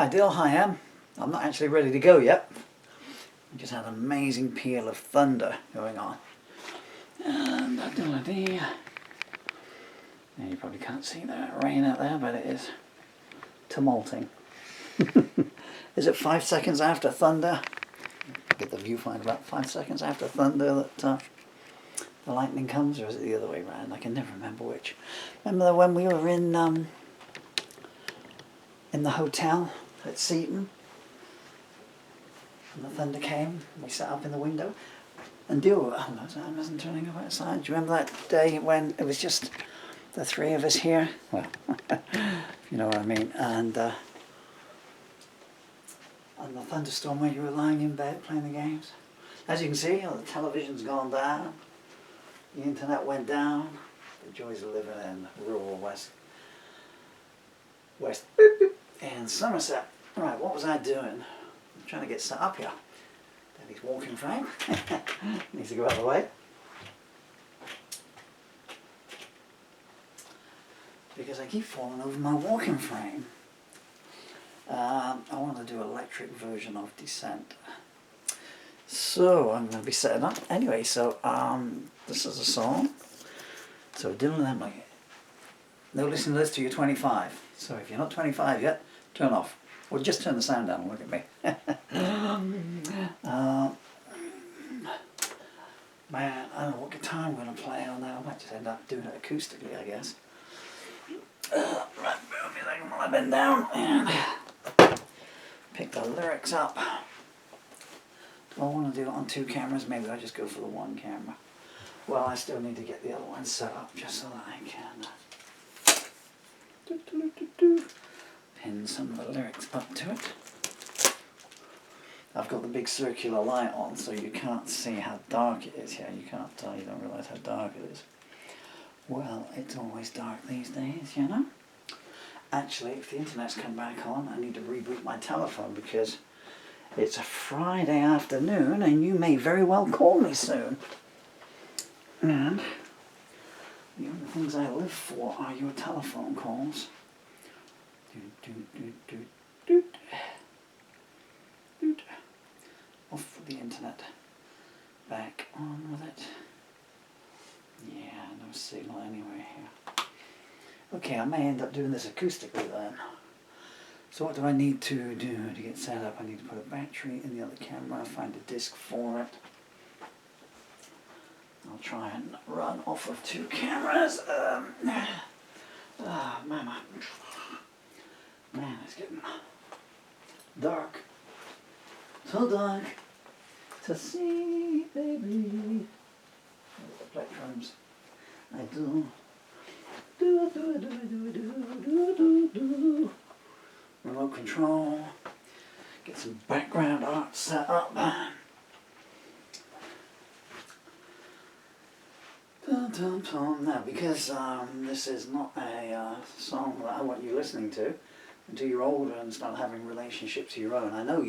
Hi Dill, hi Em. I'm not actually ready to go yet. We just had an amazing peal of thunder going on. And yeah, you probably can't see the rain out there, but it is tumulting. Is it 5 seconds after thunder? Get the viewfinder about 5 seconds after thunder that the lightning comes, or is it the other way around? I can never remember which. Remember when we were in the hotel at Seaton, and the thunder came, we sat up in the window, and Dill, I wasn't turning up outside. Do you remember that day when it was just the three of us here? Well, you know what I mean. And the thunderstorm where you were lying in bed playing the games. As you can see, the television's gone down, the internet went down, the joys of living in rural West in Somerset. Right, what was I doing? I'm trying to get set up here. Daddy's walking frame. Needs to go out of the way. Because I keep falling over my walking frame. I want to do an electric version of Descent. So I'm going to be setting up. Anyway, so this is a song. So Dylan Emily. No listening to this till you're 25. So if you're not 25 yet, turn off. Or just turn the sound down and look at me. Man, I don't know what guitar I'm going to play on now. I might just end up doing it acoustically, I guess. Right, move me like while I bend down and pick the lyrics up. Do I want to do it on 2 cameras? Maybe I'll just go for the 1 camera. Well, I still need to get the other one set up just so that I can pin some of the lyrics up to it. I've got the big circular light on, so you can't see how dark it is here. You can't tell, you don't realise how dark it is. Well, it's always dark these days, you know. Actually, if the internet's come back on, I need to reboot my telephone because it's a Friday afternoon and you may very well call me soon. And the only things I live for are your telephone calls. Off with the internet. Back on with it. Yeah, no signal anywhere here. Okay, I may end up doing this acoustically then. So what do I need to do to get set up? I need to put a battery in the other camera, find a disc for it. I'll try and run off of 2 cameras. Mama. Man, it's getting dark. So dark to see, baby. The plectrums. I do. Do. Remote control. Get some background art set up. Now, because this is not a song that I want you listening to until you're older and start having relationships of your own. I know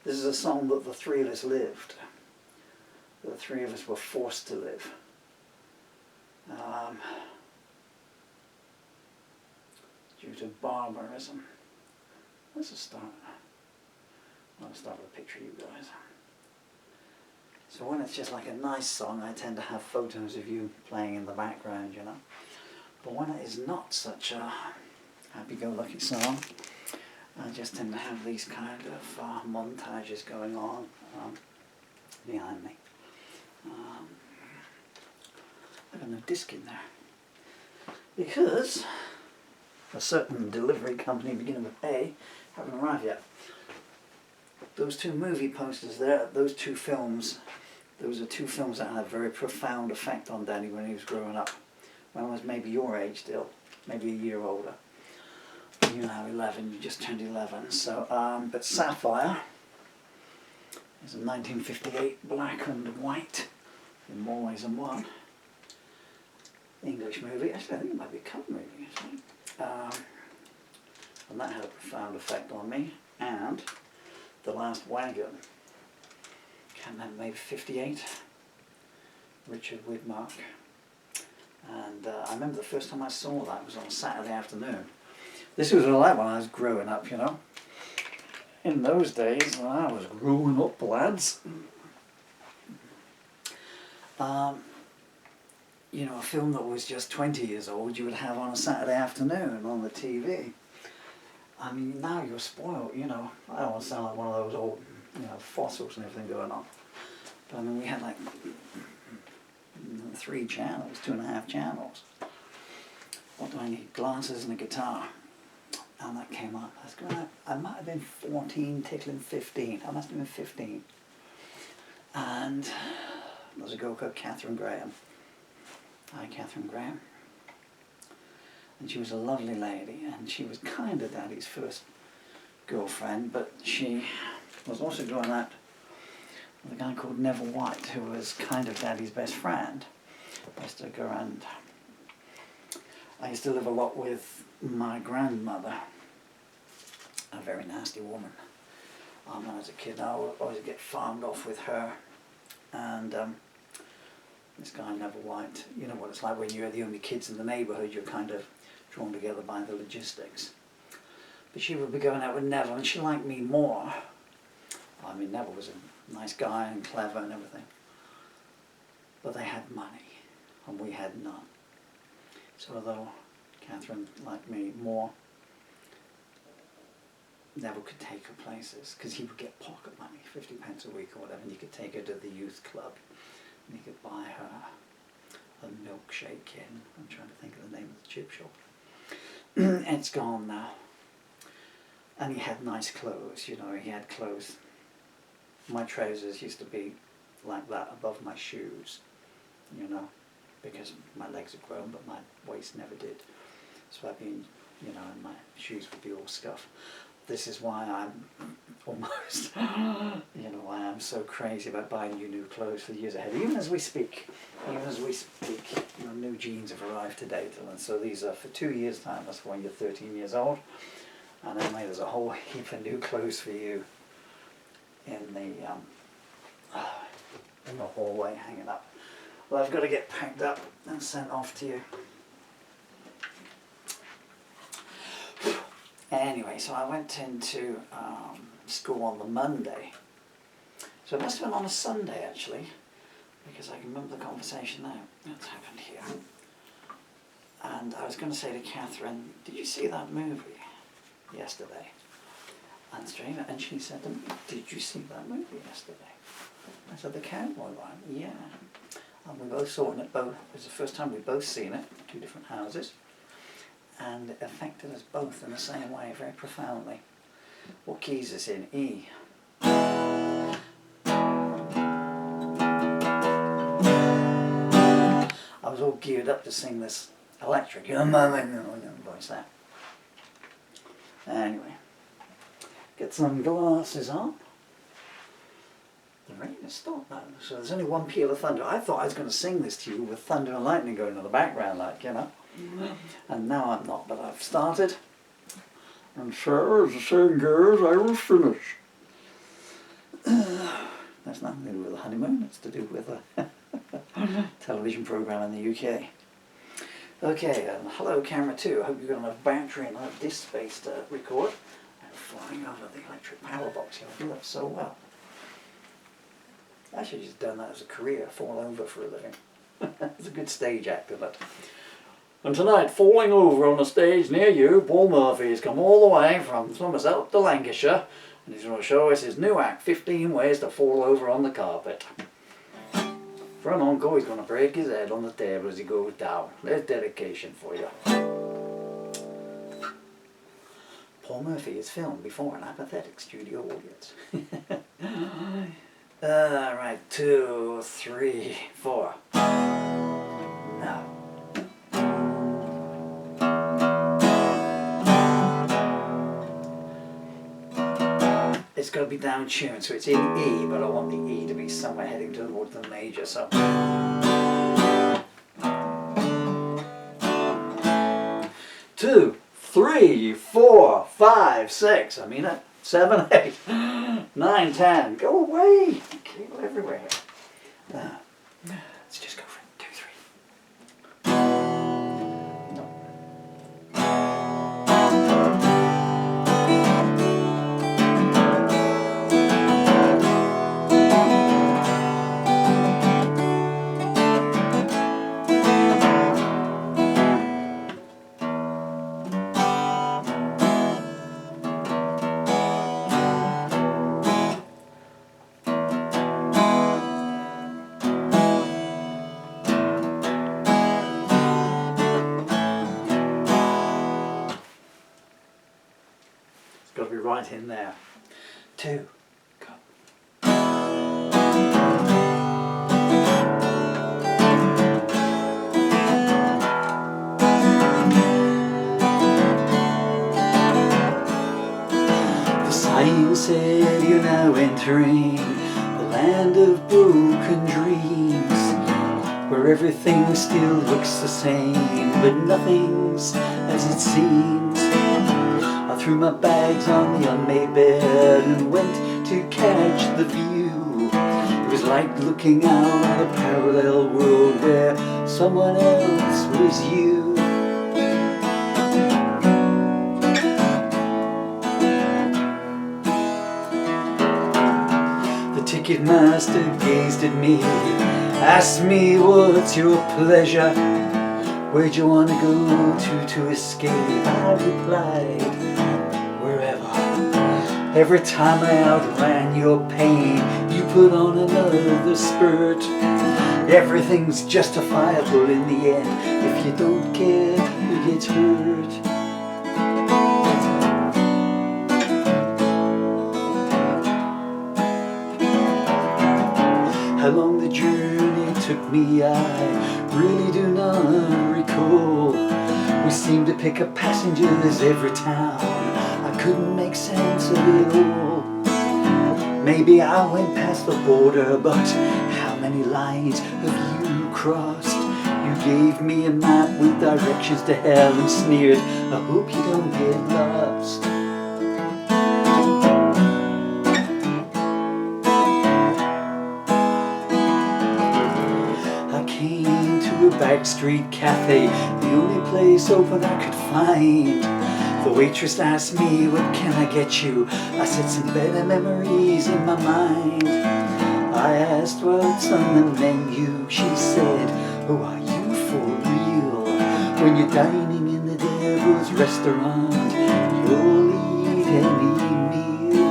this is a song that the 3 of us lived. The 3 of us were forced to live. Due to barbarism. Let's just start. I'll start with a picture of you guys. So when it's just like a nice song, I tend to have photos of you playing in the background, you know. But when it is not such a happy-go-lucky song, I just tend to have these kind of montages going on behind me. I got no disc in there. Because a certain delivery company beginning with A haven't arrived yet. Those 2 movie posters there, those 2 films, those are 2 films that had a very profound effect on Danny when he was growing up. When I was maybe your age still, maybe a year older. You're now 11, you just turned 11. So, but Sapphire is a 1958 black and white, in more ways than one, English movie. Actually, I think it might be a colour movie, actually. And that had a profound effect on me. And The Last Wagon, can't remember, maybe 58, Richard Widmark. And I remember the first time I saw that was on a Saturday afternoon. This was like when I was growing up, you know. in those days when I was growing up, lads, you know, a film that was just 20 years old you would have on a Saturday afternoon on the TV. I mean, now you're spoiled, you know. I don't want to sound like one of those old, you know, fossils and everything going on. But I mean, we had like 3 channels, 2.5 channels. What do I need? Glasses and a guitar. And that came up. I might have been 14, tickling 15. I must have been 15. And there was a girl called Catherine Graham. Hi, Catherine Graham. And she was a lovely lady, and she was kind of Daddy's first girlfriend, but she was also going out with a guy called Neville White, who was kind of Daddy's best friend. I used to go around. I used to live a lot with my grandmother, a very nasty woman. When I was a kid, I would always get farmed off with her, and this guy Neville White. You know what it's like when you're the only kids in the neighbourhood. You're kind of drawn together by the logistics. But she would be going out with Neville, and she liked me more. I mean, Neville was a nice guy and clever and everything. But they had money, and we had none. So although Catherine liked me more, Neville could take her places, because he would get pocket money, 50 pence a week or whatever, and you could take her to the youth club, and you could buy her a milkshake in. I'm trying to think of the name of the chip shop. It's gone now. And he had nice clothes, you know, he had clothes. My trousers used to be like that above my shoes, you know, because my legs had grown, but my waist never did. So I'd be, you know, and my shoes would be all scuffed. This is why I'm almost, you know, why I'm so crazy about buying you new clothes for the years ahead. Even as we speak, you know, new jeans have arrived today, and so these are for 2 years' time. That's when you're 13 years old. And anyway, there's a whole heap of new clothes for you in the hallway hanging up. Well, I've got to get packed up and sent off to you. Anyway, so I went into school on the Monday. So it must have been on a Sunday, actually, because I can remember the conversation now. What's happened here? And I was going to say to Catherine, did you see that movie yesterday? And she said to me, did you see that movie yesterday? I said, the cowboy one? Yeah. And we both saw it at both. It was the first time we'd both seen it, 2 different houses. And it affected us both in the same way, very profoundly. What key is this in? E. I was all geared up to sing this electric voice there. Anyway, get some glasses on. The rain has stopped now, so there's only one peal of thunder. I thought I was going to sing this to you with thunder and lightning going in the background, like, you know. And now I'm not, but I've started. And so, as the saying goes, I will finish. That's nothing to do with the honeymoon, it's to do with a television programme in the UK. Okay, hello camera 2. I hope you've got enough battery and enough disk space to record. I'm flying over the electric power box here. I do that so well. I should have just done that as a career, fall over for a living. It's a good stage actor, but. And tonight, falling over on a stage near you, Paul Murphy has come all the way from Somerset up to Lancashire, and he's going to show us his new act, 15 Ways to Fall Over on the Carpet. For an encore, he's going to break his head on the table as he goes down. There's dedication for you. Paul Murphy is filmed before an apathetic studio audience. Right, 2, 3, 4. Now. It's got to be down tuned, so it's in E, but I want the E to be somewhere heading towards the major, so. 2, 3, 4, 5, 6. I mean it. 7, 8, 9, 10. Go away. Cable everywhere. Let's just go for it. 2, 3. No. got to be right in there. 2, go. The sign said you're now entering the land of broken dreams, where everything still looks the same, but nothing's as it seems. I threw my bags on the unmade bed and went to catch the view. It was like looking out at a parallel world where someone else was you. The ticket master gazed at me, asked me what's your pleasure, where'd you want to go to escape? I replied, wherever. Every time I outran your pain, you put on another spurt. Everything's justifiable in the end. If you don't care, who gets hurt? How long the journey took me, I really do not recall. We seemed to pick up passengers every town. I couldn't make sense of it all. Maybe I went past the border, but how many lines have you crossed? You gave me a map with directions to hell and sneered, I hope you don't get lost. I came to a backstreet cafe, the only place open I could find. The waitress asked me, what can I get you? I said, some better memories in my mind. I asked what's on the menu. She said, oh, are you for real? When you're dining in the devil's restaurant, you'll eat any meal.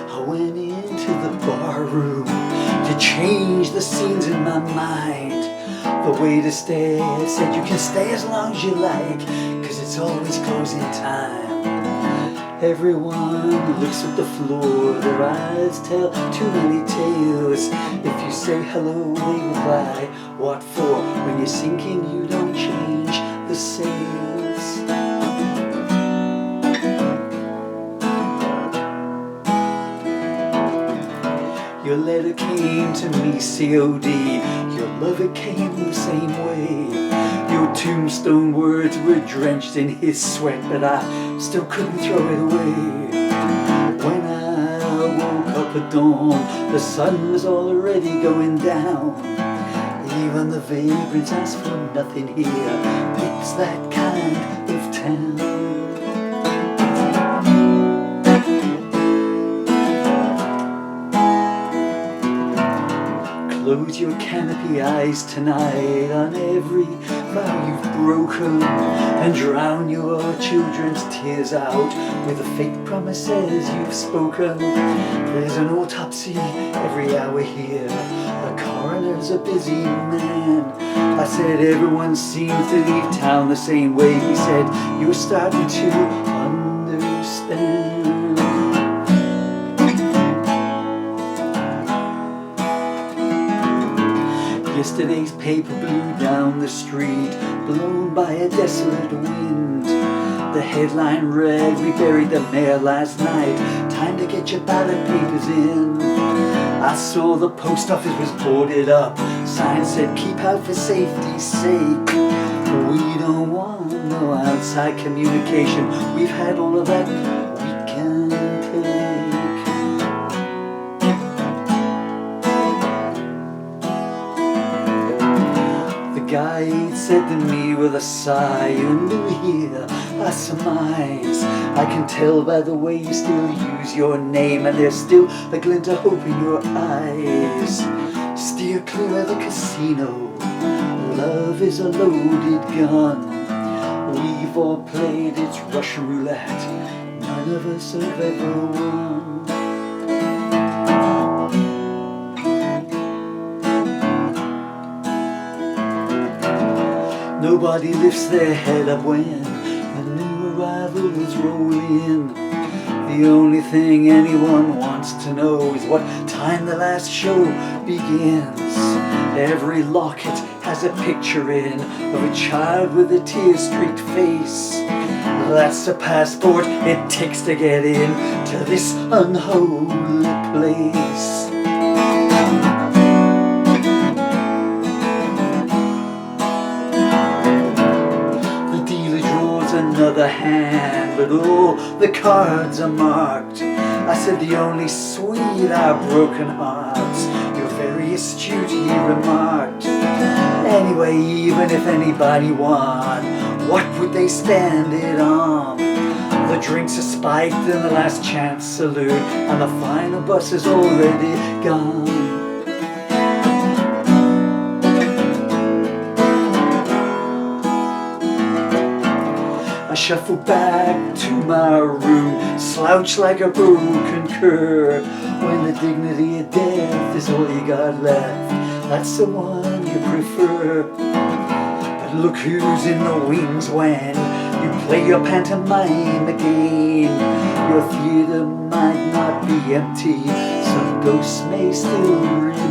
I went into the bar room to change the scenes in my mind. The waiter stared, said you can stay as long as you like, cause it's always closing time. Everyone looks at the floor, their eyes tell too many tales. If you say hello, they reply, what for? When you're sinking, you don't change the sails. Your letter came to me COD, your lover came the same way. Your tombstone words were drenched in his sweat, but I still couldn't throw it away. When I woke up at dawn, the sun was already going down. Even the vagrants ask for nothing here, it's that kind of town. Close your canopy eyes tonight on every vow you've broken, and drown your children's tears out with the fake promises you've spoken. There's an autopsy every hour here, the coroner's a busy man. I said everyone seems to leave town the same way. He said you're starting to understand. Yesterday's paper blew down the street, blown by a desolate wind. The headline read, we buried the mayor last night, time to get your ballot papers in. I saw the post office was boarded up, sign said keep out for safety's sake. We don't want no outside communication, we've had all of that we can take. The guide said to me with a sigh, you're new here, I surmise. I can tell by the way you still use your name, and there's still a glint of hope in your eyes. Steer clear of the casino, love is a loaded gun. We've all played its Russian roulette, none of us have ever won. Nobody lifts their head up when the new arrivals roll in. The only thing anyone wants to know is what time the last show begins. Every locket has a picture in of a child with a tear-streaked face. That's the passport it takes to get in to this unholy place. The dealer draws another hand, but all the cards are marked. I said the only sweet are broken hearts. You're very astute, he remarked. Anyway, even if anybody won, what would they spend it on? The drinks are spiked and the last chance salute, and the final bus is already gone. I shuffle back to my room, slouch like a broken cur. When the dignity of death is all you got left, that's the one you prefer. But look who's in the wings when you play your pantomime again. Your theatre might not be empty, some ghosts may still remain.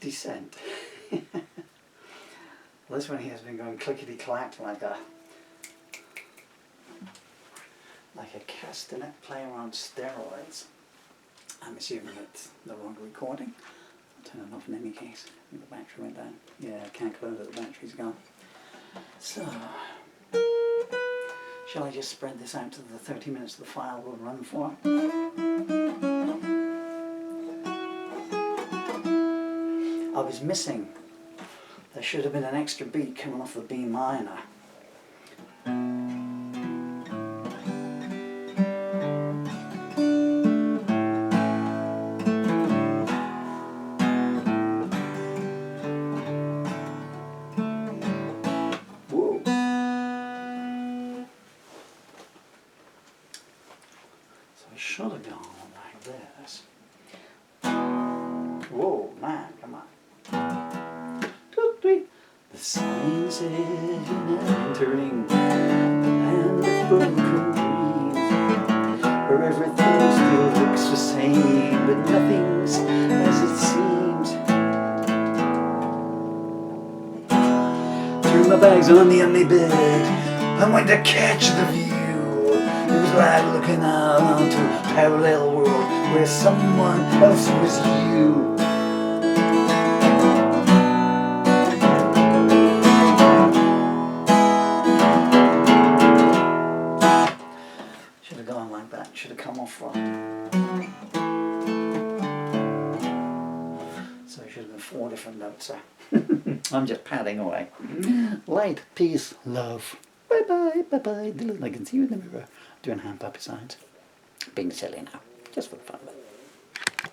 Descent. Well, this one here has been going clickety-clack like a castanet player on steroids. I'm assuming it's the wrong recording. I'll turn it off in any case. I think the battery went down. Yeah, I can't close it, the battery's gone. So, shall I just spread this out to the 30 minutes the file will run for? I was missing. There should have been an extra beat coming off the B minor. Whoa. So I should have gone like this. Whoa, man, come on. The sign said you're now entering the land of broken dreams, where everything still looks the same, but nothing's as it seems. Threw my bags on the empty bed, I went to catch the view. It was like looking out onto a parallel world where someone else was you. Should have come off right. So it should have been 4 different notes there. I'm just padding away. Light, peace, love. Bye bye, bye bye. Dylan, I can see you in the mirror. Doing hand puppy signs. Being silly now. Just for fun of it.